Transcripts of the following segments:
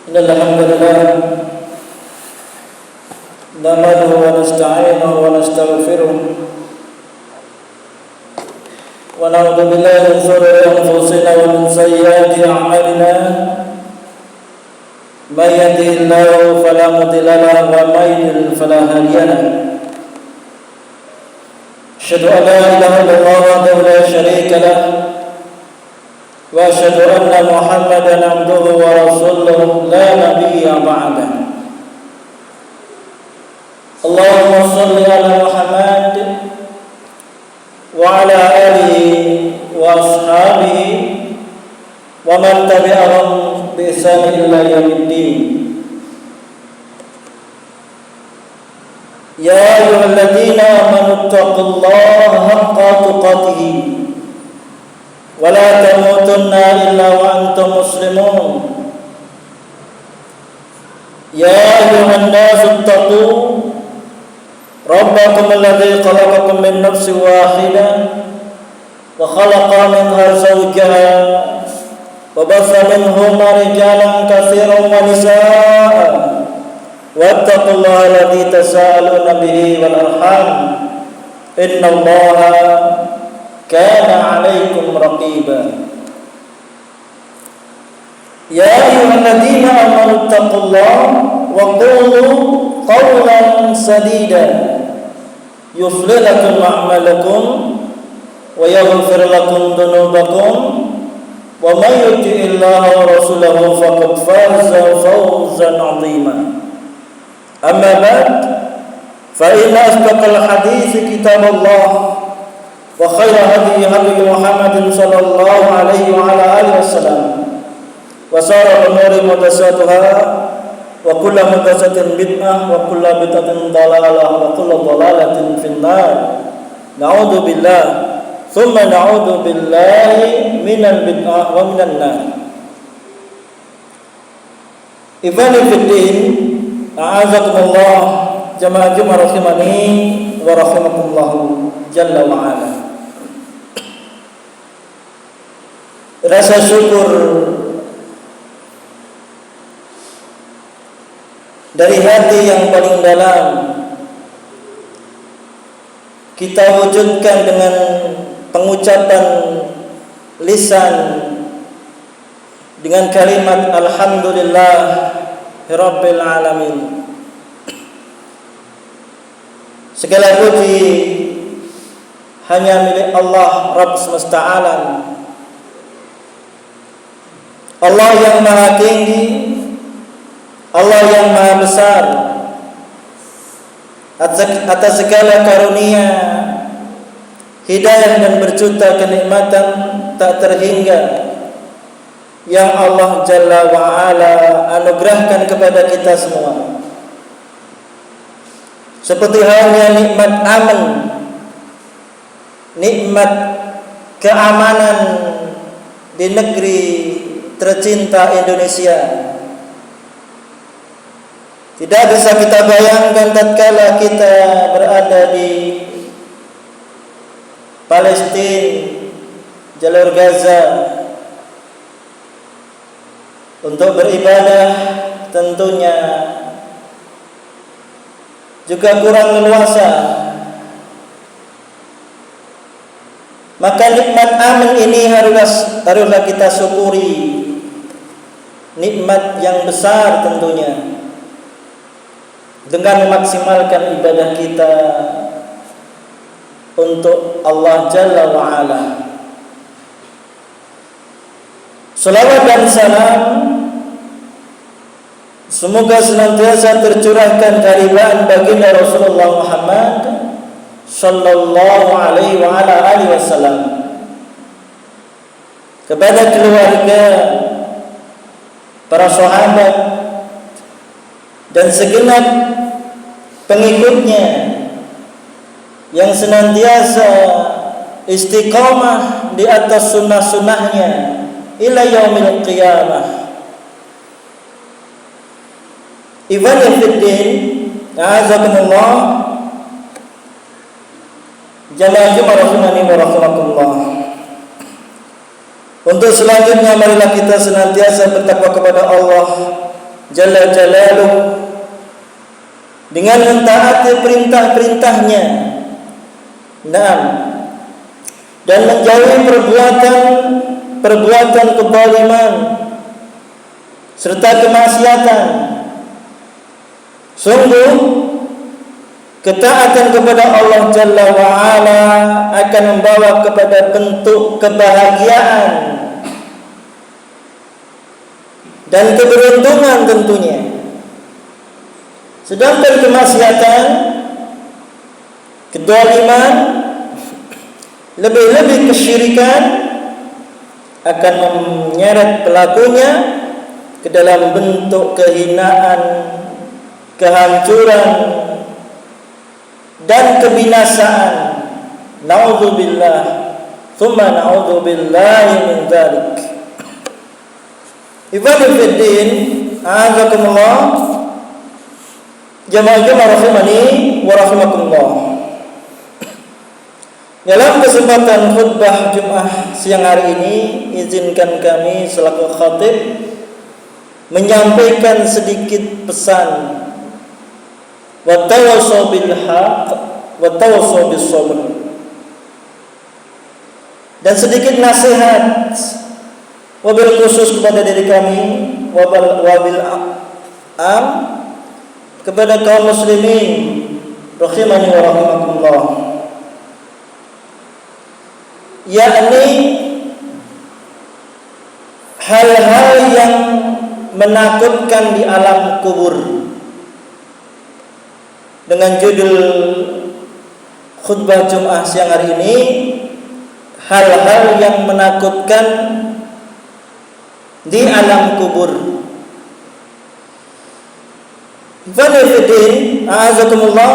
إن الحمد لله نحمده ونستعينه ونستغفره ونعوذ بالله من شرور أنفسنا ومن سيئات أعمالنا من يهده الله فلا مضل له ومن يضلل فلا هادي له أشهد أن لا إله إلا الله وحده لا شريك له وأشهد أن محمدا عبده ورسوله لا نبي بعده اللهم صل على محمد وعلى آله وأصحابه ومن تبعهم بإحسان إلى يوم الدين يا أيها الذين آمنوا اتقوا الله حق تقاته ولا تموتن إلا وأنتم مسلمون يا أيها الناس اتقوا ربكم الذي خلقكم من نفس واحدة وخلق منها زوجها وبث منهما رجالا كثيرا ونساء واتقوا الله الذي تساءلون به والأرحام إن الله كان عليكم رقيبا يا أيها الذين آمنوا اتقوا الله وقولوا قولا سديدا يصلح لكم أعمالكم ويغفر لكم ذنوبكم ومن يطع الله ورسوله فقد فاز فوزا عظيما أما بعد فإن أصدق الحديث كتاب الله وخير هدي هدي محمد صلى الله عليه وعلى آله وسلم وشر الأمور محدثاتها وكل محدثة بدعة وكل بدعة ضلالة وكل ضلالة في النار نعوذ بالله ثم نعوذ بالله من البدعة ومن النار. Ikhwani fid din, a'azakumullah jamaah Jumat rahimani wa rahimakumullah jalla wa ala. Rasa syukur dari hati yang paling dalam kita wujudkan dengan pengucapan lisan dengan kalimat alhamdulillah rabbil alamin. Segala puji hanya milik Allah Rabb semesta alam, Allah yang maha tinggi, Allah yang maha besar, atas segala karunia, hidayah dan berjuta kenikmatan tak terhingga yang Allah Jalla wa'ala anugerahkan kepada kita semua. Seperti halnya nikmat aman, nikmat keamanan di negeri tercinta Indonesia. Tidak bisa kita bayangkan tatkala kita berada di Palestina, jalur Gaza untuk beribadah, tentunya juga kurang leluasa. Maka nikmat aman ini haruslah kita syukuri, nikmat yang besar tentunya, dengan memaksimalkan ibadah kita untuk Allah Jalla wa'ala. Salawat dan salam semoga senantiasa tercurahkan kehadiran baginda Rasulullah Muhammad sallallahu alaihi wa ala alihi wasallam kepada keluarga, para sahabat dan segenap pengikutnya yang senantiasa istiqamah di atas sunnah-sunnahnya ila yaumil qiyamah. Ikhwani fid din, a'azakumullah jamaah Jumat rahimani wa rahimakumullah. Untuk selanjutnya marilah kita senantiasa bertakwa kepada Allah Jalla Jalaluh dengan mentaati perintah-perintahnya. Naam. Dan menjauhi perbuatan kezaliman serta kemaksiatan. Sungguh ketaatan kepada Allah Jalla wa Ala akan membawa kepada bentuk kebahagiaan dan keberuntungan tentunya. Sedangkan kemaksiatan, kedzaliman, lebih-lebih kesyirikan akan menyeret pelakunya ke dalam bentuk kehinaan, kehancuran dan kebinasaan. Na'udzubillah, tsumma na'udzubillahi min dzalik. Ikhwani fiddin, a'azakumullah, jamaah rahimani wa rahimakumullah. Dalam kesempatan khutbah Jumat siang hari ini, izinkan kami selaku khatib menyampaikan sedikit pesan. Wa tawassaw bil haqq wa tawassaw bis sabr. Dan sedikit nasihat wabil khusus kepada diri kami, wabil am kepada kaum muslimin rahimani wa rahimakumullah. Yakni hal-hal yang menakutkan di alam kubur. Dengan judul khutbah Jumat siang hari ini, hal-hal yang menakutkan di alam kubur. Fadhilin, a'azakumullah,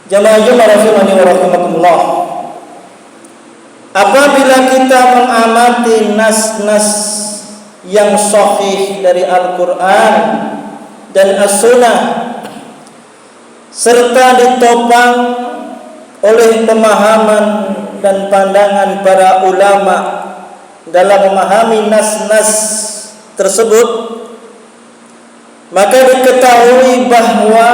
jamaah rahimani wa rahimakumullah. Apabila kita mengamati nas-nas yang sahih dari Al-Quran dan As-Sunnah serta ditopang oleh pemahaman dan pandangan para ulama dalam memahami nas-nas tersebut, maka diketahui bahwa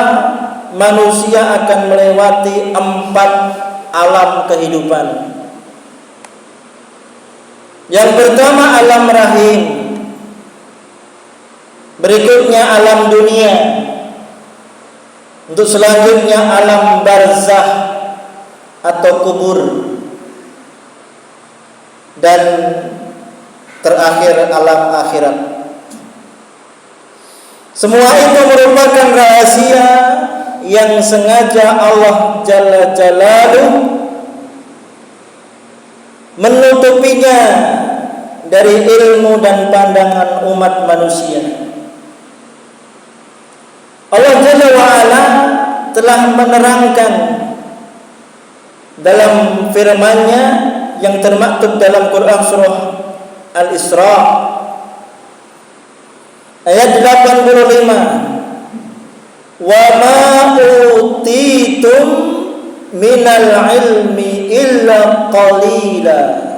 manusia akan melewati 4 alam kehidupan. Yang pertama alam rahim, berikutnya alam dunia, untuk selanjutnya alam barzah atau kubur, dan terakhir alam akhirat. Semua itu merupakan rahasia yang sengaja Allah Jalla Jalaluh menutupinya dari ilmu dan pandangan umat manusia. Allah Jalla wa'ala telah menerangkan dalam firman-Nya yang termaktub dalam Quran surah Al-Isra ayat 85, wa ma utitum minal ilmi illa qalila.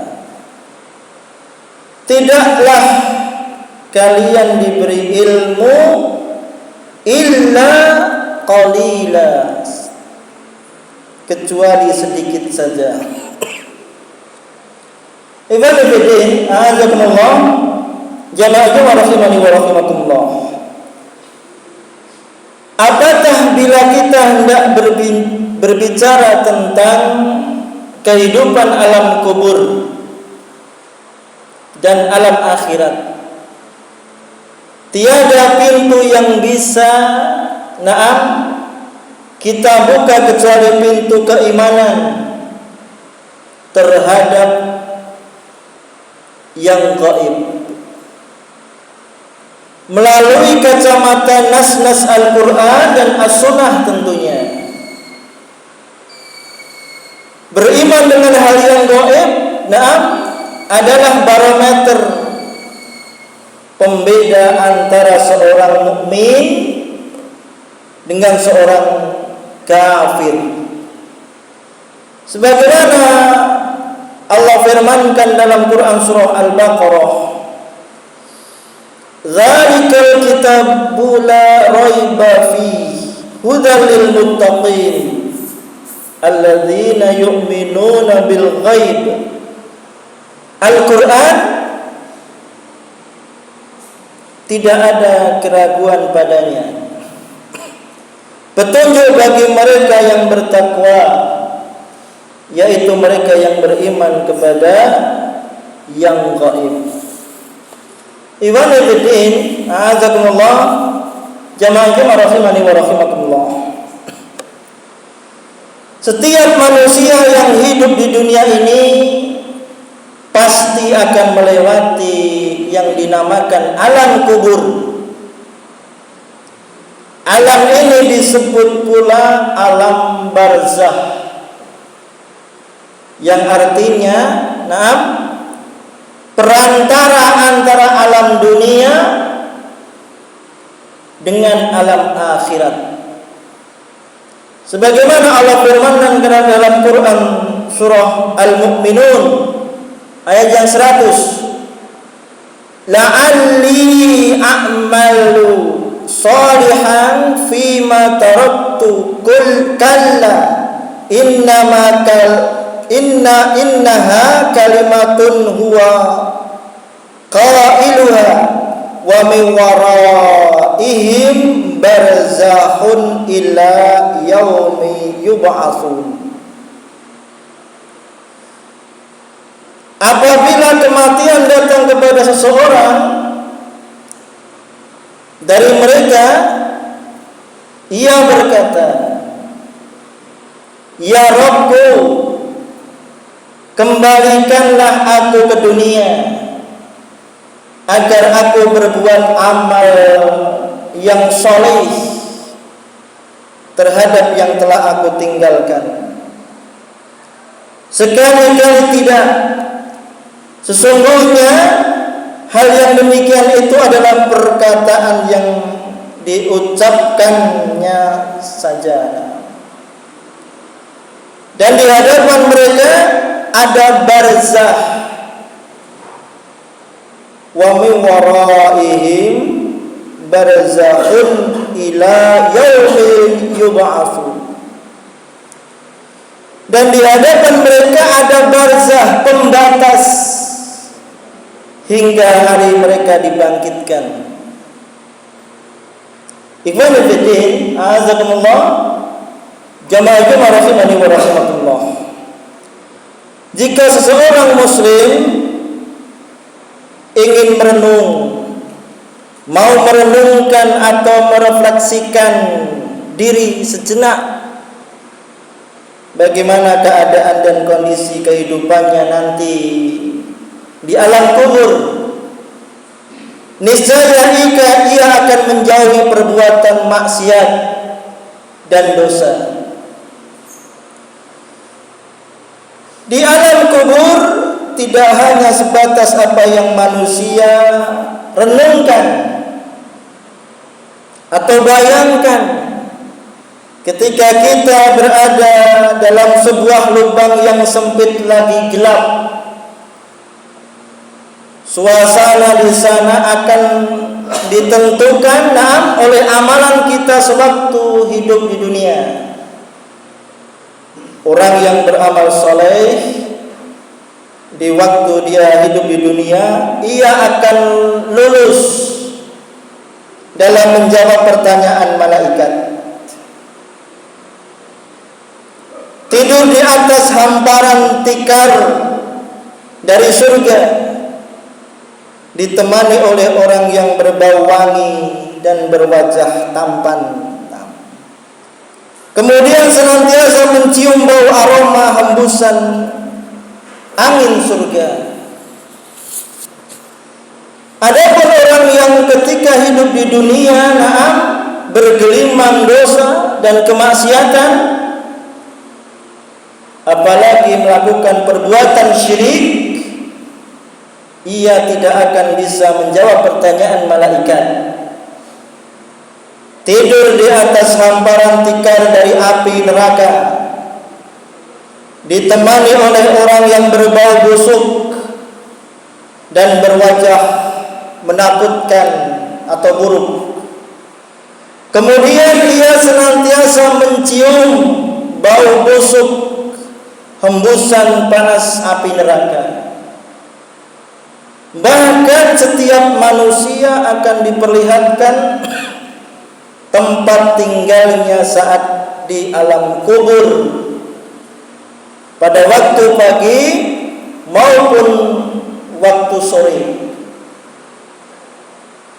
Tidaklah kalian diberi ilmu illa qalila, kecuali sedikit saja. Ibadah bidin, a'azakumullah, jamaah rahimani wa rahimakumullah. Apakah bila kita hendak berbicara tentang kehidupan alam kubur dan alam akhirat, tiada pintu yang bisa kita buka kecuali pintu keimanan terhadap yang gaib melalui kacamata nas-nas Al-Quran dan As-Sunnah tentunya. Beriman dengan hal yang gaib adalah barometer pembeda antara seorang mukmin dengan seorang kafir. Sebagaimana Allah firmankan dalam Quran surah Al-Baqarah, "Dzalika Dzalikal kitabu la raiba fihi hudal lil muttaqin alladzina yu'minuna bil ghaib. Al-Quran tidak ada keraguan padanya, petunjuk bagi mereka yang bertakwa, yaitu mereka yang beriman kepada yang gaib. Ikhwanifiddin, a'azakumullah, jamaah rahimani wa rahimakumullah. Setiap manusia yang hidup di dunia ini pasti akan melewati yang dinamakan alam kubur. Alam ini disebut pula alam barzakh, yang artinya perantara antara alam dunia dengan alam akhirat. Sebagaimana Allah firmankan dalam Quran surah Al-Mu'minun ayat yang 100, la'alli a'malu shalihan fima taraktu kalla innaha kalimatun huwa qailuha wa min waraihim barzakhun ila yaumi yub'atsun. Apabila kematian datang kepada seseorang dari mereka, ia berkata, ya Rabbku, kembalikanlah aku ke dunia agar aku berbuat amal yang soleh terhadap yang telah aku tinggalkan. Sekali-kali tidak, sesungguhnya hal yang demikian itu adalah perkataan yang diucapkannya saja. Dan di hadapan mereka ada barzakh, wa min waraihim barzakhun ila yaumi yub'atsun. Dan di hadapan mereka ada barzakh, pembatas, hingga hari mereka dibangkitkan. Ikhwan fillah, azakumullah, jamaah rahimani wa rahimakumullah. Jika seseorang muslim ingin merenung, mau merenungkan atau merefleksikan diri sejenak bagaimana keadaan dan kondisi kehidupannya nanti di alam kubur, niscaya ia akan menjauhi perbuatan maksiat dan dosa. Di alam kubur tidak hanya sebatas apa yang manusia renungkan atau bayangkan ketika kita berada dalam sebuah lubang yang sempit lagi gelap. Suasana di sana akan ditentukan oleh amalan kita sewaktu hidup di dunia. Orang yang beramal soleh di waktu dia hidup di dunia, ia akan lulus dalam menjawab pertanyaan malaikat. Tidur di atas hamparan tikar dari surga, ditemani oleh orang yang berbau wangi dan berwajah tampan. Kemudian senantiasa mencium bau aroma hembusan angin surga. Adapun orang yang ketika hidup di dunia bergelimang dosa dan kemaksiatan, apalagi melakukan perbuatan syirik, ia tidak akan bisa menjawab pertanyaan malaikat. Tidur di atas hamparan tikar dari api neraka, ditemani oleh orang yang berbau busuk dan berwajah menakutkan atau buruk. Kemudian ia senantiasa mencium bau busuk hembusan panas api neraka. Bahkan setiap manusia akan diperlihatkan tempat tinggalnya saat di alam kubur pada waktu pagi maupun waktu sore.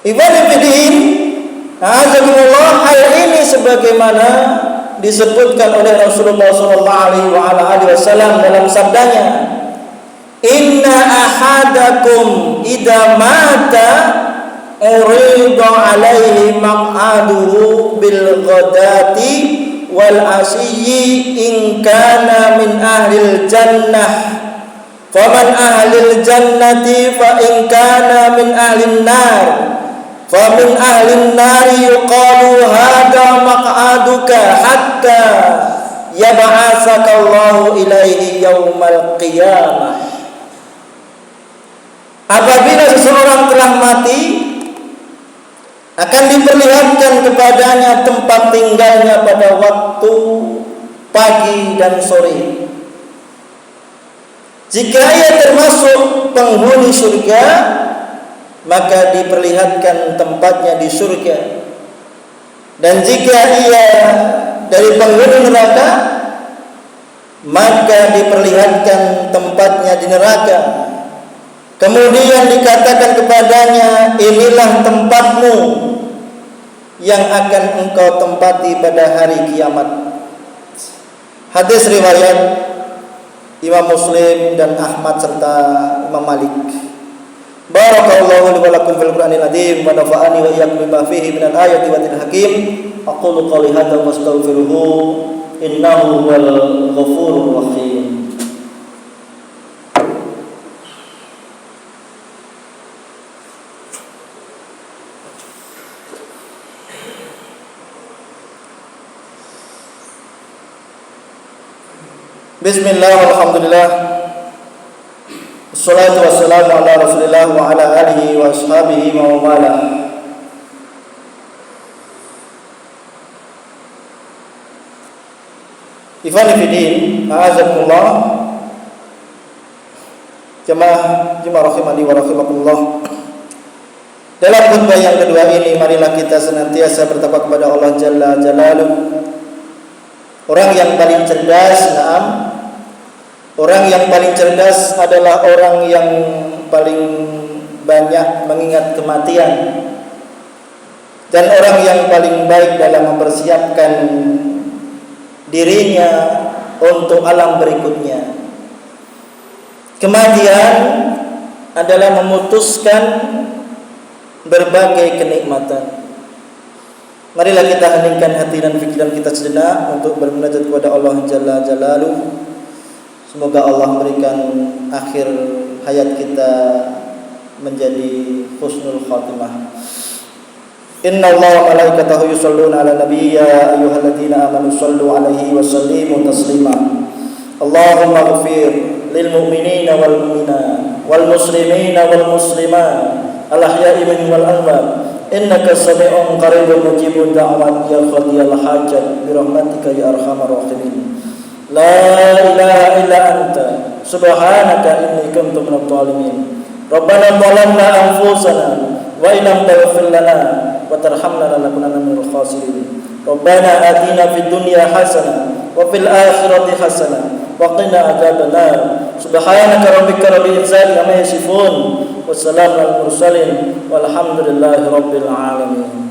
Ibadah bidin, azakumullah, hal ini sebagaimana disebutkan oleh Rasulullah SAW dalam sabdanya, Inna ahadakum idza mata urida alaihi maq'aduhu bil ghadati wal asyi in kana min ahlil jannah faman ahlil jannati fa in kana min ahlin nar famin ahlin nari yuqalu hada maq'aduka hatta yab'atsakallahu ilaihi yaumal qiyamah. Apabila seseorang telah mati, akan diperlihatkan kepadanya tempat tinggalnya pada waktu pagi dan sore. Jika ia termasuk penghuni surga, maka diperlihatkan tempatnya di surga. Dan jika ia dari penghuni neraka, maka diperlihatkan tempatnya di neraka. Kemudian dikatakan kepadanya, inilah tempatmu yang akan engkau tempati pada hari kiamat. Hadis riwayat Imam Muslim dan Ahmad serta Imam Malik. Barakallahu li wa lakum fil Qur'anil azim wa nafa'ani wa iyyakum bima fihi minal ayati wa dhil hakim. Aqulu qouli hadza wa astaghfiruhu innahu huwal ghafurur rahim. Bismillah, alhamdulillah, assalatu wassalamu ala rasulillah wa ala alihi wa ashabihi wa wala. Ikhwani fiddin, a'azakumullah, jemaah rahimani wa rahimakumullah. Dalam khutbah yang kedua ini, marilah kita senantiasa bertakwa kepada Allah Jalla Jalaluhu. Orang yang paling cerdas, orang yang paling cerdas adalah orang yang paling banyak mengingat kematian, dan orang yang paling baik dalam mempersiapkan dirinya untuk alam berikutnya. Kematian adalah memutuskan berbagai kenikmatan. Marilah kita heningkan hati dan pikiran kita sejenak untuk bermunajat kepada Allah Jalla Jalaluhu. Semoga Allah memberikan akhir hayat kita menjadi husnul khatimah. Inna Allah wa malaikatahu yusholluna ala nabiy ya ayyuhalladzina amanu shollu alaihi wa sallimu taslima. Allahumma ighfir lil mu'minina wal mu'minat wal muslimina wal muslimat al ahya'i minhum wal amwat. Innaka sami'un qaribun mujibud da'wat ya qadiyal hajat bi rahmatika ya arhamar rahimin. La ilaha illa anta subhanaka inni kuntu minadh dhalimin. Rabbana zalamna anfusana wa illam taghfir lana wa tarhamna lanakunanna minal khasirin. Rabbana atina fid dunya hasanah wa fil akhirati hasanah wa qina adzabannar. Subhanaka rabbika rabbil izzati amma yasifun. Wassalamu alal mursalin walhamdulillahi rabbil alamin.